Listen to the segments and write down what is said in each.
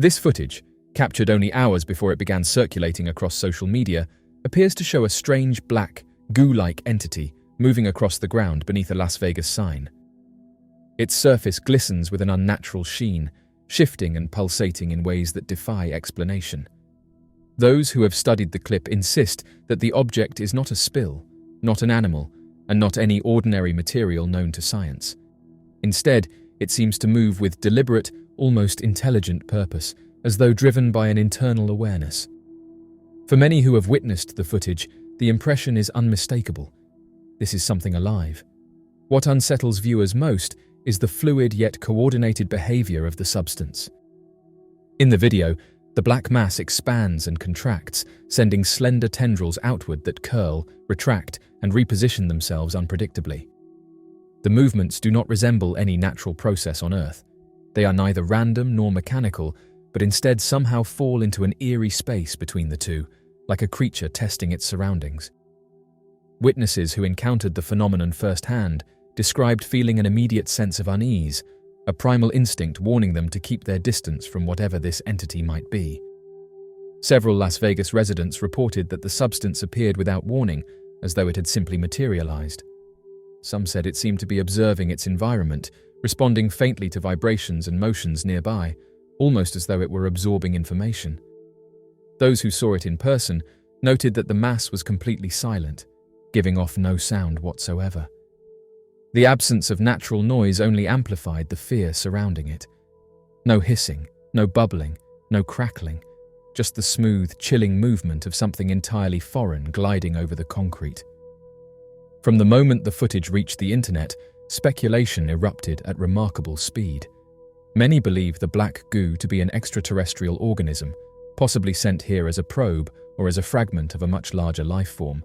This footage, captured only hours before it began circulating across social media, appears to show a strange black, goo-like entity moving across the ground beneath a Las Vegas sign. Its surface glistens with an unnatural sheen, shifting and pulsating in ways that defy explanation. Those who have studied the clip insist that the object is not a spill, not an animal, and not any ordinary material known to science. Instead, it seems to move with deliberate, almost intelligent purpose, as though driven by an internal awareness. For many who have witnessed the footage, the impression is unmistakable. This is something alive. What unsettles viewers most is the fluid yet coordinated behavior of the substance. In the video, the black mass expands and contracts, sending slender tendrils outward that curl, retract, and reposition themselves unpredictably. The movements do not resemble any natural process on Earth. They are neither random nor mechanical, but instead somehow fall into an eerie space between the two, like a creature testing its surroundings. Witnesses who encountered the phenomenon firsthand described feeling an immediate sense of unease, a primal instinct warning them to keep their distance from whatever this entity might be. Several Las Vegas residents reported that the substance appeared without warning, as though it had simply materialized. Some said it seemed to be observing its environment, responding faintly to vibrations and motions nearby, almost as though it were absorbing information. Those who saw it in person noted that the mass was completely silent, giving off no sound whatsoever. The absence of natural noise only amplified the fear surrounding it. No hissing, no bubbling, no crackling, just the smooth, chilling movement of something entirely foreign gliding over the concrete. From the moment the footage reached the internet, speculation erupted at remarkable speed. Many believe the black goo to be an extraterrestrial organism, possibly sent here as a probe or as a fragment of a much larger life form.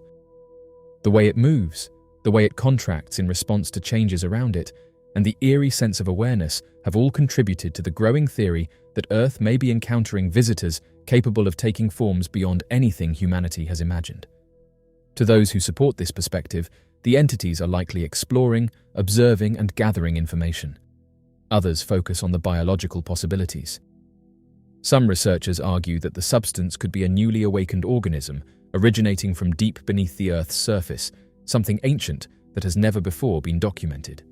The way it moves, the way it contracts in response to changes around it, and the eerie sense of awareness have all contributed to the growing theory that Earth may be encountering visitors capable of taking forms beyond anything humanity has imagined. To those who support this perspective, the entities are likely exploring, observing, and gathering information. Others focus on the biological possibilities. Some researchers argue that the substance could be a newly awakened organism originating from deep beneath the Earth's surface, something ancient that has never before been documented.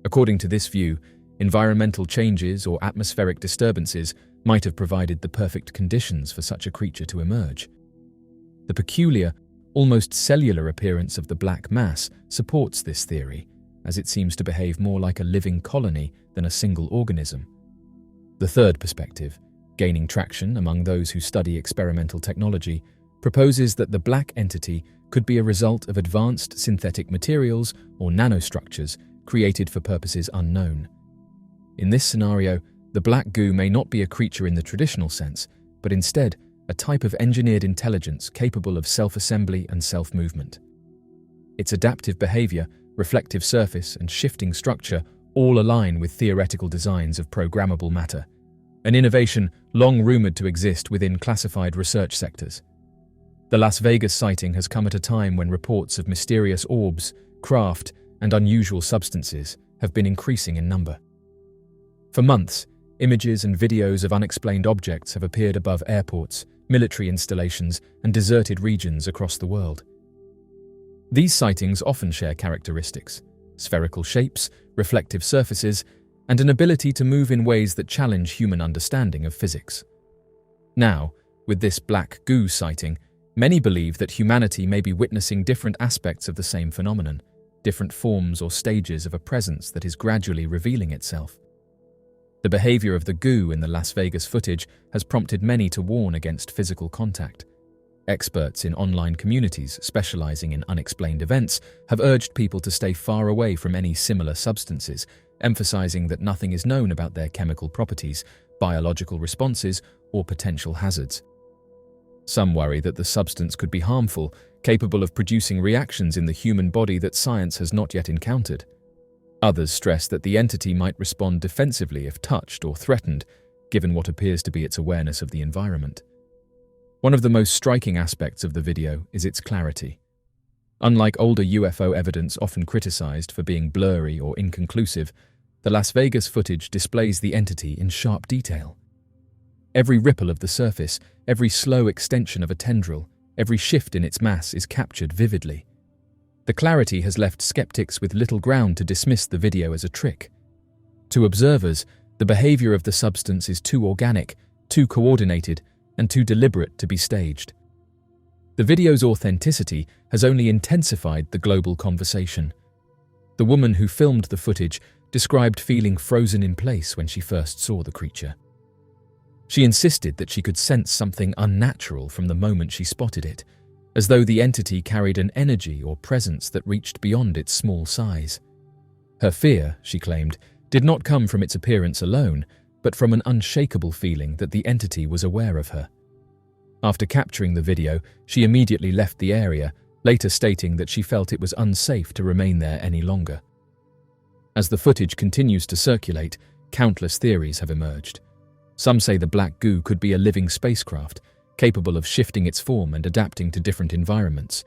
According to this view, environmental changes or atmospheric disturbances might have provided the perfect conditions for such a creature to emerge. The peculiar, almost cellular appearance of the black mass supports this theory, as it seems to behave more like a living colony than a single organism. The third perspective, gaining traction among those who study experimental technology, proposes that the black entity could be a result of advanced synthetic materials or nanostructures created for purposes unknown. In this scenario, the black goo may not be a creature in the traditional sense, but instead a type of engineered intelligence capable of self-assembly and self-movement. Its adaptive behavior, reflective surface, and shifting structure all align with theoretical designs of programmable matter, an innovation long rumored to exist within classified research sectors. The Las Vegas sighting has come at a time when reports of mysterious orbs, craft, and unusual substances have been increasing in number. For months, images and videos of unexplained objects have appeared above airports, military installations, and deserted regions across the world. These sightings often share characteristics: spherical shapes, reflective surfaces, and an ability to move in ways that challenge human understanding of physics. Now, with this black goo sighting, many believe that humanity may be witnessing different aspects of the same phenomenon, different forms or stages of a presence that is gradually revealing itself. The behavior of the goo in the Las Vegas footage has prompted many to warn against physical contact. Experts in online communities specializing in unexplained events have urged people to stay far away from any similar substances, emphasizing that nothing is known about their chemical properties, biological responses, or potential hazards. Some worry that the substance could be harmful, capable of producing reactions in the human body that science has not yet encountered. Others stress that the entity might respond defensively if touched or threatened, given what appears to be its awareness of the environment. One of the most striking aspects of the video is its clarity. Unlike older UFO evidence often criticized for being blurry or inconclusive, the Las Vegas footage displays the entity in sharp detail. Every ripple of the surface, every slow extension of a tendril, every shift in its mass is captured vividly. The clarity has left skeptics with little ground to dismiss the video as a trick. To observers, the behavior of the substance is too organic, too coordinated, and too deliberate to be staged. The video's authenticity has only intensified the global conversation. The woman who filmed the footage described feeling frozen in place when she first saw the creature. She insisted that she could sense something unnatural from the moment she spotted it, as though the entity carried an energy or presence that reached beyond its small size. Her fear, she claimed, did not come from its appearance alone, but from an unshakable feeling that the entity was aware of her. After capturing the video, she immediately left the area, later stating that she felt it was unsafe to remain there any longer. As the footage continues to circulate, countless theories have emerged. Some say the black goo could be a living spacecraft, capable of shifting its form and adapting to different environments.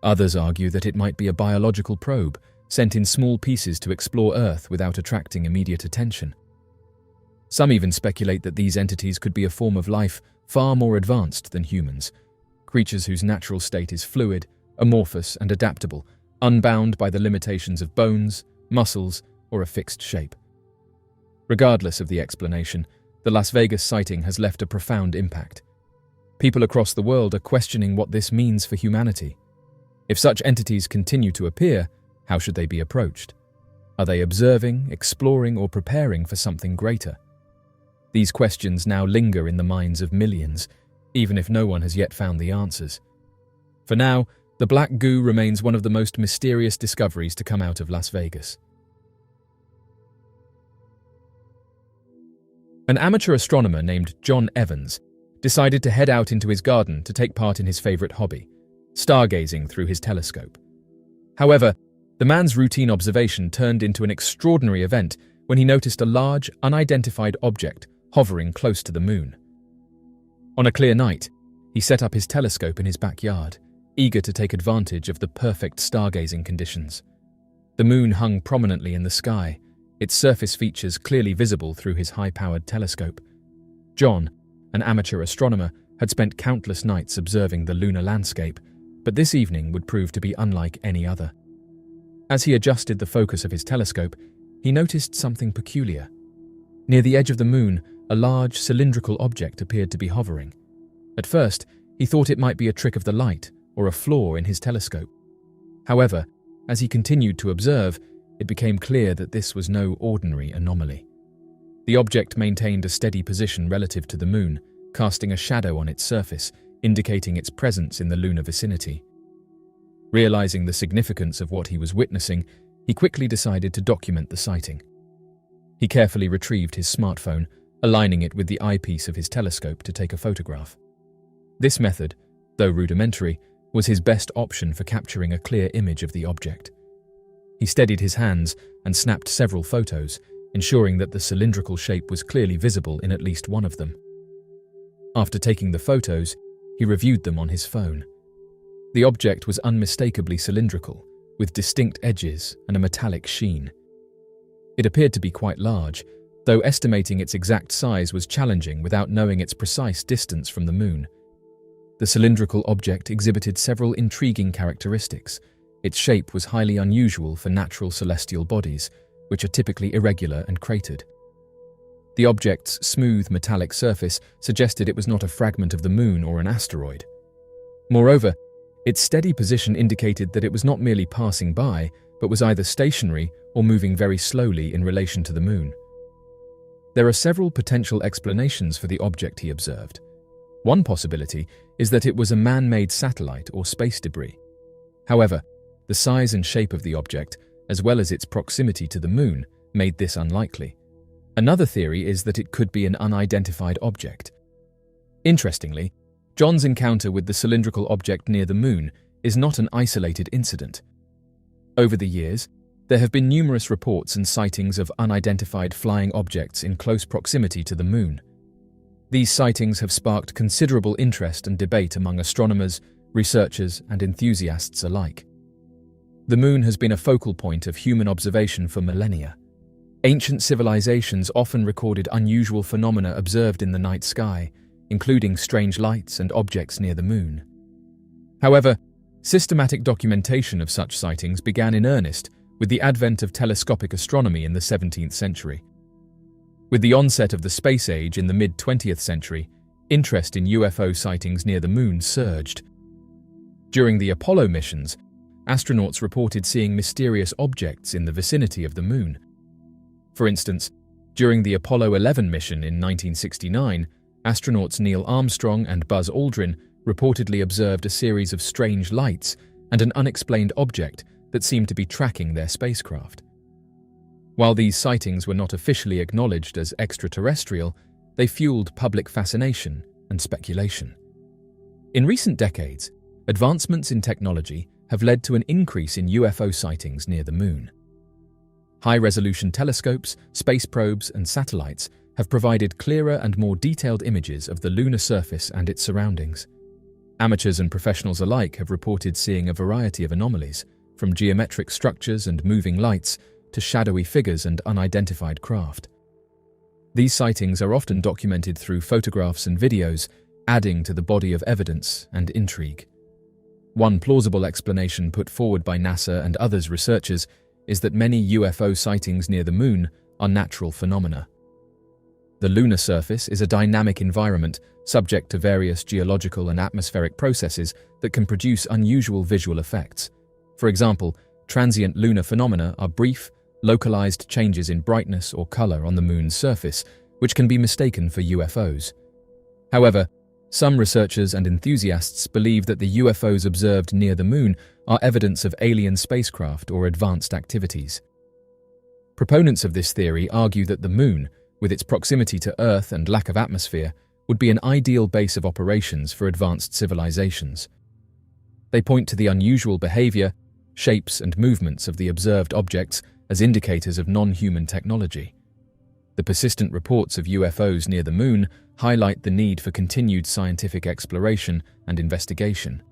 Others argue that it might be a biological probe, sent in small pieces to explore Earth without attracting immediate attention. Some even speculate that these entities could be a form of life far more advanced than humans, creatures whose natural state is fluid, amorphous, and adaptable, unbound by the limitations of bones, muscles, or a fixed shape. Regardless of the explanation, the Las Vegas sighting has left a profound impact. People across the world are questioning what this means for humanity. If such entities continue to appear, how should they be approached? Are they observing, exploring, or preparing for something greater? These questions now linger in the minds of millions, even if no one has yet found the answers. For now, the black goo remains one of the most mysterious discoveries to come out of Las Vegas. An amateur astronomer named John Evans decided to head out into his garden to take part in his favorite hobby, stargazing through his telescope. However, the man's routine observation turned into an extraordinary event when he noticed a large, unidentified object hovering close to the moon. On a clear night, he set up his telescope in his backyard, eager to take advantage of the perfect stargazing conditions. The moon hung prominently in the sky, its surface features clearly visible through his high-powered telescope. John, an amateur astronomer, had spent countless nights observing the lunar landscape, but this evening would prove to be unlike any other. As he adjusted the focus of his telescope, he noticed something peculiar. Near the edge of the moon, a large cylindrical object appeared to be hovering. At first, he thought it might be a trick of the light or a flaw in his telescope. However, as he continued to observe, it became clear that this was no ordinary anomaly. The object maintained a steady position relative to the moon, casting a shadow on its surface, indicating its presence in the lunar vicinity. Realizing the significance of what he was witnessing, he quickly decided to document the sighting. He carefully retrieved his smartphone, aligning it with the eyepiece of his telescope to take a photograph. This method, though rudimentary, was his best option for capturing a clear image of the object. He steadied his hands and snapped several photos, ensuring that the cylindrical shape was clearly visible in at least one of them. After taking the photos, he reviewed them on his phone. The object was unmistakably cylindrical, with distinct edges and a metallic sheen. It appeared to be quite large, though estimating its exact size was challenging without knowing its precise distance from the moon. The cylindrical object exhibited several intriguing characteristics. Its shape was highly unusual for natural celestial bodies, which are typically irregular and cratered. The object's smooth metallic surface suggested it was not a fragment of the moon or an asteroid. Moreover, its steady position indicated that it was not merely passing by, but was either stationary or moving very slowly in relation to the moon. There are several potential explanations for the object he observed. One possibility is that it was a man-made satellite or space debris. However, the size and shape of the object, as well as its proximity to the moon, made this unlikely. Another theory is that it could be an unidentified object. Interestingly, John's encounter with the cylindrical object near the moon is not an isolated incident. Over the years, there have been numerous reports and sightings of unidentified flying objects in close proximity to the moon. These sightings have sparked considerable interest and debate among astronomers, researchers, and enthusiasts alike. The moon has been a focal point of human observation for millennia. Ancient civilizations often recorded unusual phenomena observed in the night sky, including strange lights and objects near the moon. However, systematic documentation of such sightings began in earnest with the advent of telescopic astronomy in the 17th century. With the onset of the space age in the mid-20th century, interest in UFO sightings near the moon surged. During the Apollo missions, astronauts reported seeing mysterious objects in the vicinity of the moon. For instance, during the Apollo 11 mission in 1969, astronauts Neil Armstrong and Buzz Aldrin reportedly observed a series of strange lights and an unexplained object that seemed to be tracking their spacecraft. While these sightings were not officially acknowledged as extraterrestrial, they fueled public fascination and speculation. In recent decades, advancements in technology have led to an increase in UFO sightings near the moon. High-resolution telescopes, space probes, and satellites have provided clearer and more detailed images of the lunar surface and its surroundings. Amateurs and professionals alike have reported seeing a variety of anomalies, from geometric structures and moving lights to shadowy figures and unidentified craft. These sightings are often documented through photographs and videos, adding to the body of evidence and intrigue. One plausible explanation put forward by NASA and others researchers is that many UFO sightings near the moon are natural phenomena. The lunar surface is a dynamic environment subject to various geological and atmospheric processes that can produce unusual visual effects. For example, transient lunar phenomena are brief, localized changes in brightness or color on the moon's surface, which can be mistaken for UFOs. However, some researchers and enthusiasts believe that the UFOs observed near the moon are evidence of alien spacecraft or advanced activities. Proponents of this theory argue that the moon, with its proximity to Earth and lack of atmosphere, would be an ideal base of operations for advanced civilizations. They point to the unusual behavior, shapes, and movements of the observed objects as indicators of non-human technology. The persistent reports of UFOs near the moon highlight the need for continued scientific exploration and investigation.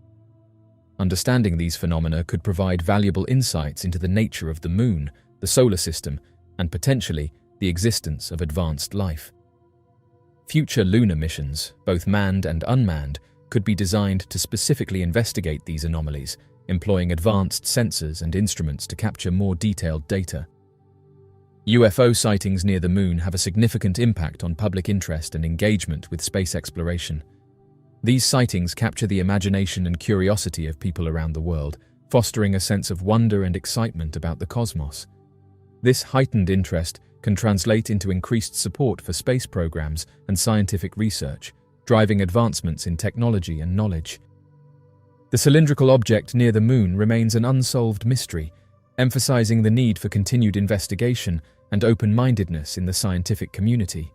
Understanding these phenomena could provide valuable insights into the nature of the moon, the solar system, and potentially the existence of advanced life. Future lunar missions, both manned and unmanned, could be designed to specifically investigate these anomalies, employing advanced sensors and instruments to capture more detailed data. UFO sightings near the moon have a significant impact on public interest and engagement with space exploration. These sightings capture the imagination and curiosity of people around the world, fostering a sense of wonder and excitement about the cosmos. This heightened interest can translate into increased support for space programs and scientific research, driving advancements in technology and knowledge. The cylindrical object near the moon remains an unsolved mystery, emphasizing the need for continued investigation and open-mindedness in the scientific community.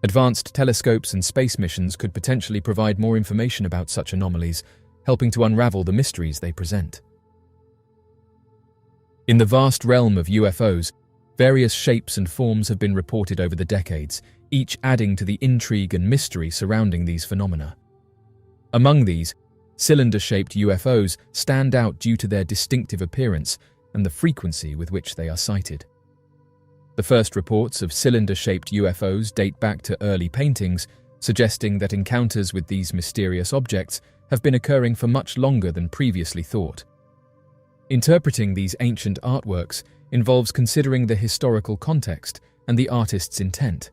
Advanced telescopes and space missions could potentially provide more information about such anomalies, helping to unravel the mysteries they present. In the vast realm of UFOs, various shapes and forms have been reported over the decades, each adding to the intrigue and mystery surrounding these phenomena. Among these, cylinder-shaped UFOs stand out due to their distinctive appearance and the frequency with which they are sighted. The first reports of cylinder-shaped UFOs date back to early paintings, suggesting that encounters with these mysterious objects have been occurring for much longer than previously thought. Interpreting these ancient artworks involves considering the historical context and the artist's intent.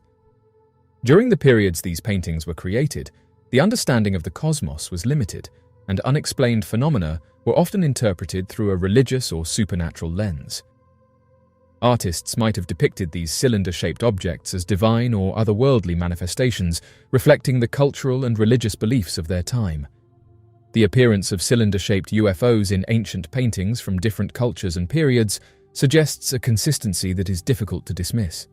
During the periods these paintings were created, the understanding of the cosmos was limited, and unexplained phenomena were often interpreted through a religious or supernatural lens. Artists might have depicted these cylinder-shaped objects as divine or otherworldly manifestations, reflecting the cultural and religious beliefs of their time. The appearance of cylinder-shaped UFOs in ancient paintings from different cultures and periods suggests a consistency that is difficult to dismiss.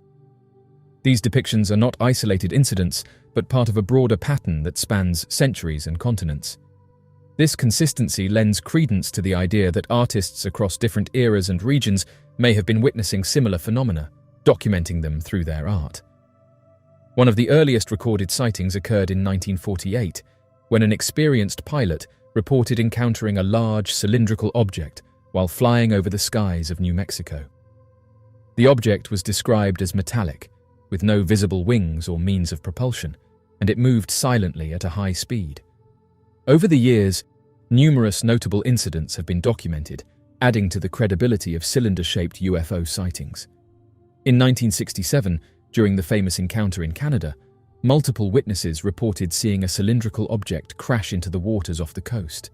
These depictions are not isolated incidents, but part of a broader pattern that spans centuries and continents. This consistency lends credence to the idea that artists across different eras and regions may have been witnessing similar phenomena, documenting them through their art. One of the earliest recorded sightings occurred in 1948, when an experienced pilot reported encountering a large cylindrical object while flying over the skies of New Mexico. The object was described as metallic, with no visible wings or means of propulsion, and it moved silently at a high speed. Over the years, numerous notable incidents have been documented, adding to the credibility of cylinder-shaped UFO sightings. In 1967, during the famous encounter in Canada, multiple witnesses reported seeing a cylindrical object crash into the waters off the coast.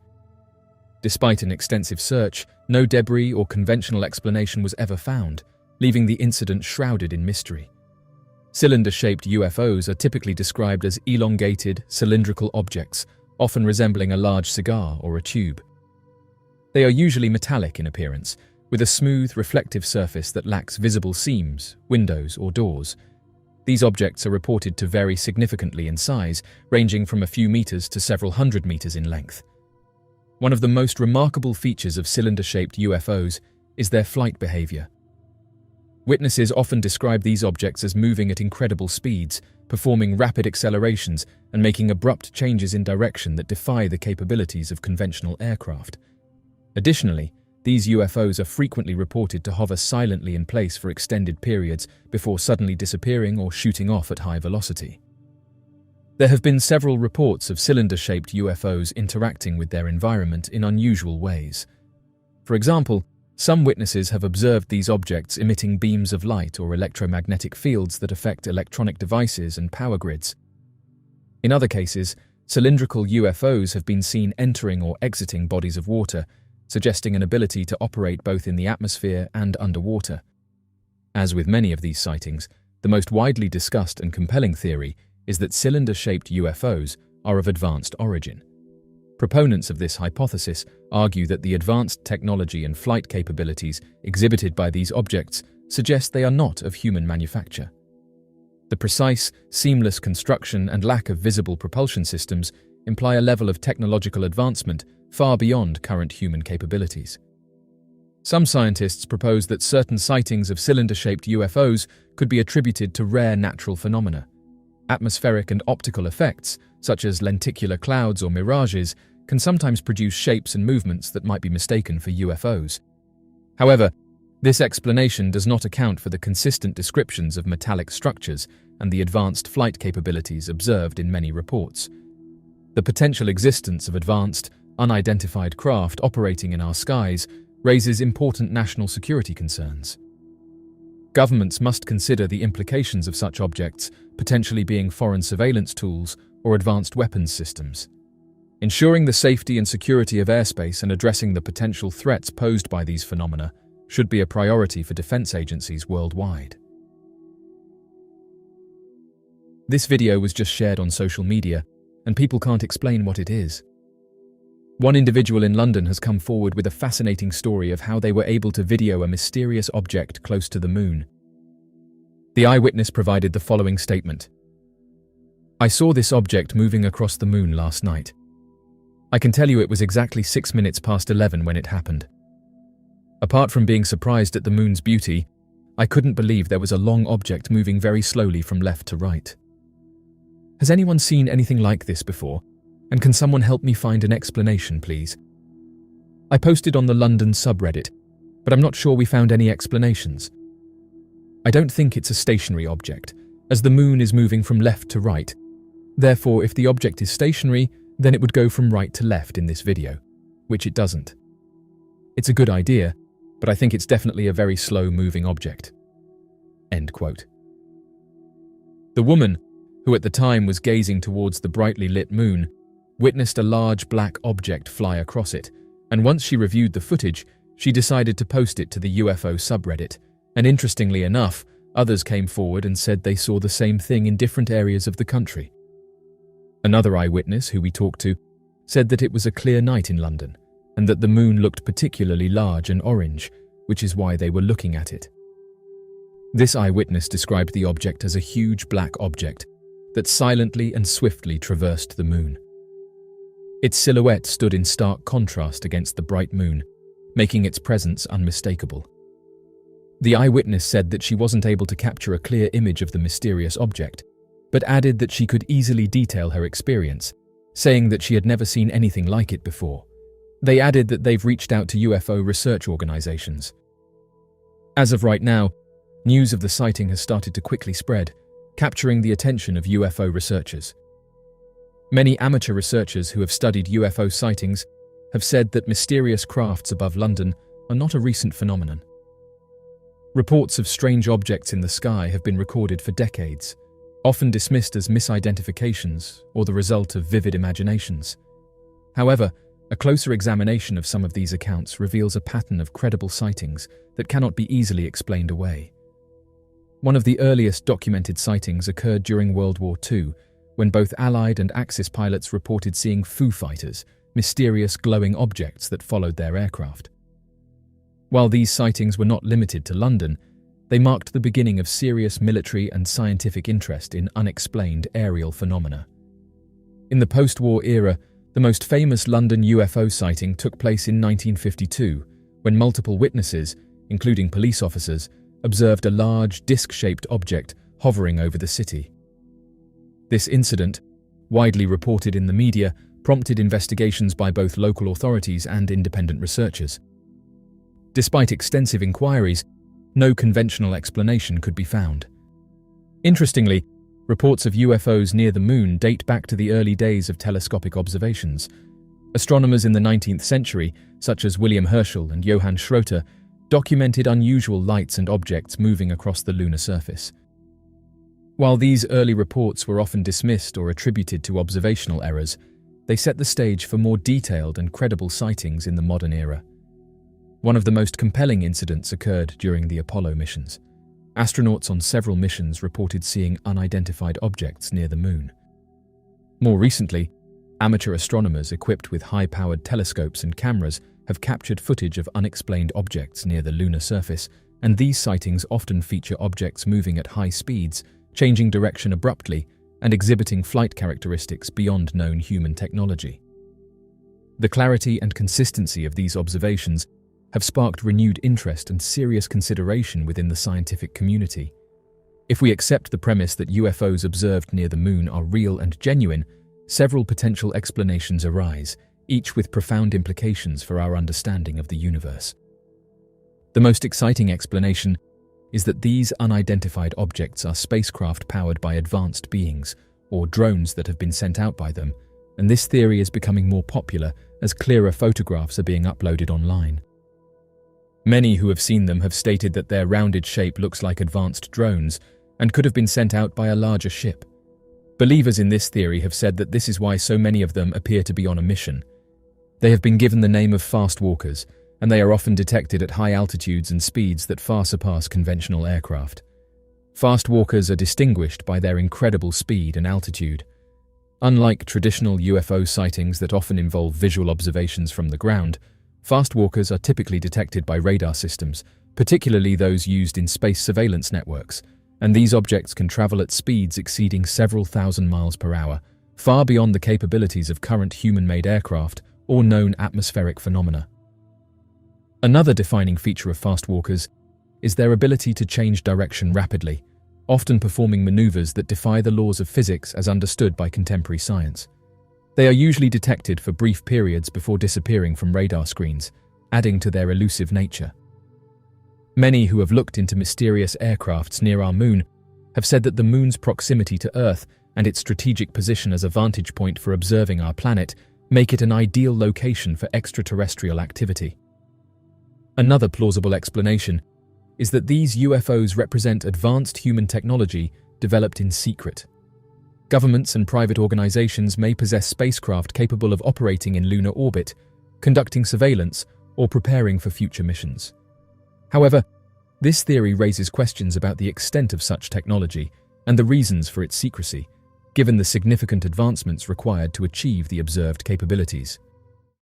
Despite an extensive search, no debris or conventional explanation was ever found, leaving the incident shrouded in mystery. Cylinder-shaped UFOs are typically described as elongated, cylindrical objects, often resembling a large cigar or a tube. They are usually metallic in appearance, with a smooth, reflective surface that lacks visible seams, windows, or doors. These objects are reported to vary significantly in size, ranging from a few meters to several hundred meters in length. One of the most remarkable features of cylinder-shaped UFOs is their flight behavior. Witnesses often describe these objects as moving at incredible speeds, performing rapid accelerations, and making abrupt changes in direction that defy the capabilities of conventional aircraft. Additionally, these UFOs are frequently reported to hover silently in place for extended periods before suddenly disappearing or shooting off at high velocity. There have been several reports of cylinder-shaped UFOs interacting with their environment in unusual ways. For example, some witnesses have observed these objects emitting beams of light or electromagnetic fields that affect electronic devices and power grids. In other cases, cylindrical UFOs have been seen entering or exiting bodies of water, suggesting an ability to operate both in the atmosphere and underwater. As with many of these sightings, the most widely discussed and compelling theory is that cylinder-shaped UFOs are of advanced origin. Proponents of this hypothesis argue that the advanced technology and flight capabilities exhibited by these objects suggest they are not of human manufacture. The precise, seamless construction and lack of visible propulsion systems imply a level of technological advancement far beyond current human capabilities. Some scientists propose that certain sightings of cylinder-shaped UFOs could be attributed to rare natural phenomena. Atmospheric and optical effects, such as lenticular clouds or mirages, can sometimes produce shapes and movements that might be mistaken for UFOs. However, this explanation does not account for the consistent descriptions of metallic structures and the advanced flight capabilities observed in many reports. The potential existence of advanced, unidentified craft operating in our skies raises important national security concerns. Governments must consider the implications of such objects potentially being foreign surveillance tools or advanced weapons systems. Ensuring the safety and security of airspace and addressing the potential threats posed by these phenomena should be a priority for defense agencies worldwide. This video was just shared on social media, and people can't explain what it is. One individual in London has come forward with a fascinating story of how they were able to video a mysterious object close to the moon. The eyewitness provided the following statement. "I saw this object moving across the moon last night. I can tell you it was exactly 6 minutes past 11 when it happened. Apart from being surprised at the moon's beauty, I couldn't believe there was a long object moving very slowly from left to right. Has anyone seen anything like this before? And can someone help me find an explanation, please? I posted on the London subreddit, but I'm not sure we found any explanations. I don't think it's a stationary object, as the moon is moving from left to right. Therefore, if the object is stationary, then it would go from right to left in this video, which it doesn't. It's a good idea, but I think it's definitely a very slow-moving object." End quote. The woman, who at the time was gazing towards the brightly lit moon, witnessed a large black object fly across it, and once she reviewed the footage, she decided to post it to the UFO subreddit, and interestingly enough, others came forward and said they saw the same thing in different areas of the country. Another eyewitness, who we talked to, said that it was a clear night in London, and that the moon looked particularly large and orange, which is why they were looking at it. This eyewitness described the object as a huge black object that silently and swiftly traversed the moon. Its silhouette stood in stark contrast against the bright moon, making its presence unmistakable. The eyewitness said that she wasn't able to capture a clear image of the mysterious object, but added that she could easily detail her experience, saying that she had never seen anything like it before. They added that they've reached out to UFO research organizations. As of right now, News of the sighting has started to quickly spread, capturing the attention of UFO researchers. Many amateur researchers who have studied UFO sightings have said that mysterious crafts above London are not a recent phenomenon. Reports of strange objects in the sky have been recorded for decades, often dismissed as misidentifications or the result of vivid imaginations. However, a closer examination of some of these accounts reveals a pattern of credible sightings that cannot be easily explained away. One of the earliest documented sightings occurred during World War II, when both Allied and Axis pilots reported seeing Foo Fighters, mysterious glowing objects that followed their aircraft. While these sightings were not limited to London, they marked the beginning of serious military and scientific interest in unexplained aerial phenomena. In the post-war era, the most famous London UFO sighting took place in 1952, when multiple witnesses, including police officers, observed a large, disc-shaped object hovering over the city. This incident, widely reported in the media, prompted investigations by both local authorities and independent researchers. Despite extensive inquiries, no conventional explanation could be found. Interestingly, reports of UFOs near the Moon date back to the early days of telescopic observations. Astronomers in the 19th century, such as William Herschel and Johann Schroeter, documented unusual lights and objects moving across the lunar surface. While these early reports were often dismissed or attributed to observational errors, they set the stage for more detailed and credible sightings in the modern era. One of the most compelling incidents occurred during the Apollo missions. Astronauts on several missions reported seeing unidentified objects near the Moon. More recently, amateur astronomers equipped with high-powered telescopes and cameras have captured footage of unexplained objects near the lunar surface, and these sightings often feature objects moving at high speeds, changing direction abruptly, and exhibiting flight characteristics beyond known human technology. The clarity and consistency of these observations have sparked renewed interest and serious consideration within the scientific community. If we accept the premise that UFOs observed near the Moon are real and genuine, several potential explanations arise, each with profound implications for our understanding of the universe. The most exciting explanation is that these unidentified objects are spacecraft powered by advanced beings, or drones that have been sent out by them, and this theory is becoming more popular as clearer photographs are being uploaded online. Many who have seen them have stated that their rounded shape looks like advanced drones and could have been sent out by a larger ship. Believers in this theory have said that this is why so many of them appear to be on a mission. They have been given the name of fast walkers, and they are often detected at high altitudes and speeds that far surpass conventional aircraft. Fast walkers are distinguished by their incredible speed and altitude. Unlike traditional UFO sightings that often involve visual observations from the ground, fast walkers are typically detected by radar systems, particularly those used in space surveillance networks, and these objects can travel at speeds exceeding several thousand miles per hour, far beyond the capabilities of current human-made aircraft or known atmospheric phenomena. Another defining feature of fast walkers is their ability to change direction rapidly, often performing maneuvers that defy the laws of physics as understood by contemporary science. They are usually detected for brief periods before disappearing from radar screens, adding to their elusive nature. Many who have looked into mysterious aircrafts near our Moon have said that the Moon's proximity to Earth and its strategic position as a vantage point for observing our planet make it an ideal location for extraterrestrial activity. Another plausible explanation is that these UFOs represent advanced human technology developed in secret. Governments and private organizations may possess spacecraft capable of operating in lunar orbit, conducting surveillance, or preparing for future missions. However, this theory raises questions about the extent of such technology and the reasons for its secrecy, given the significant advancements required to achieve the observed capabilities.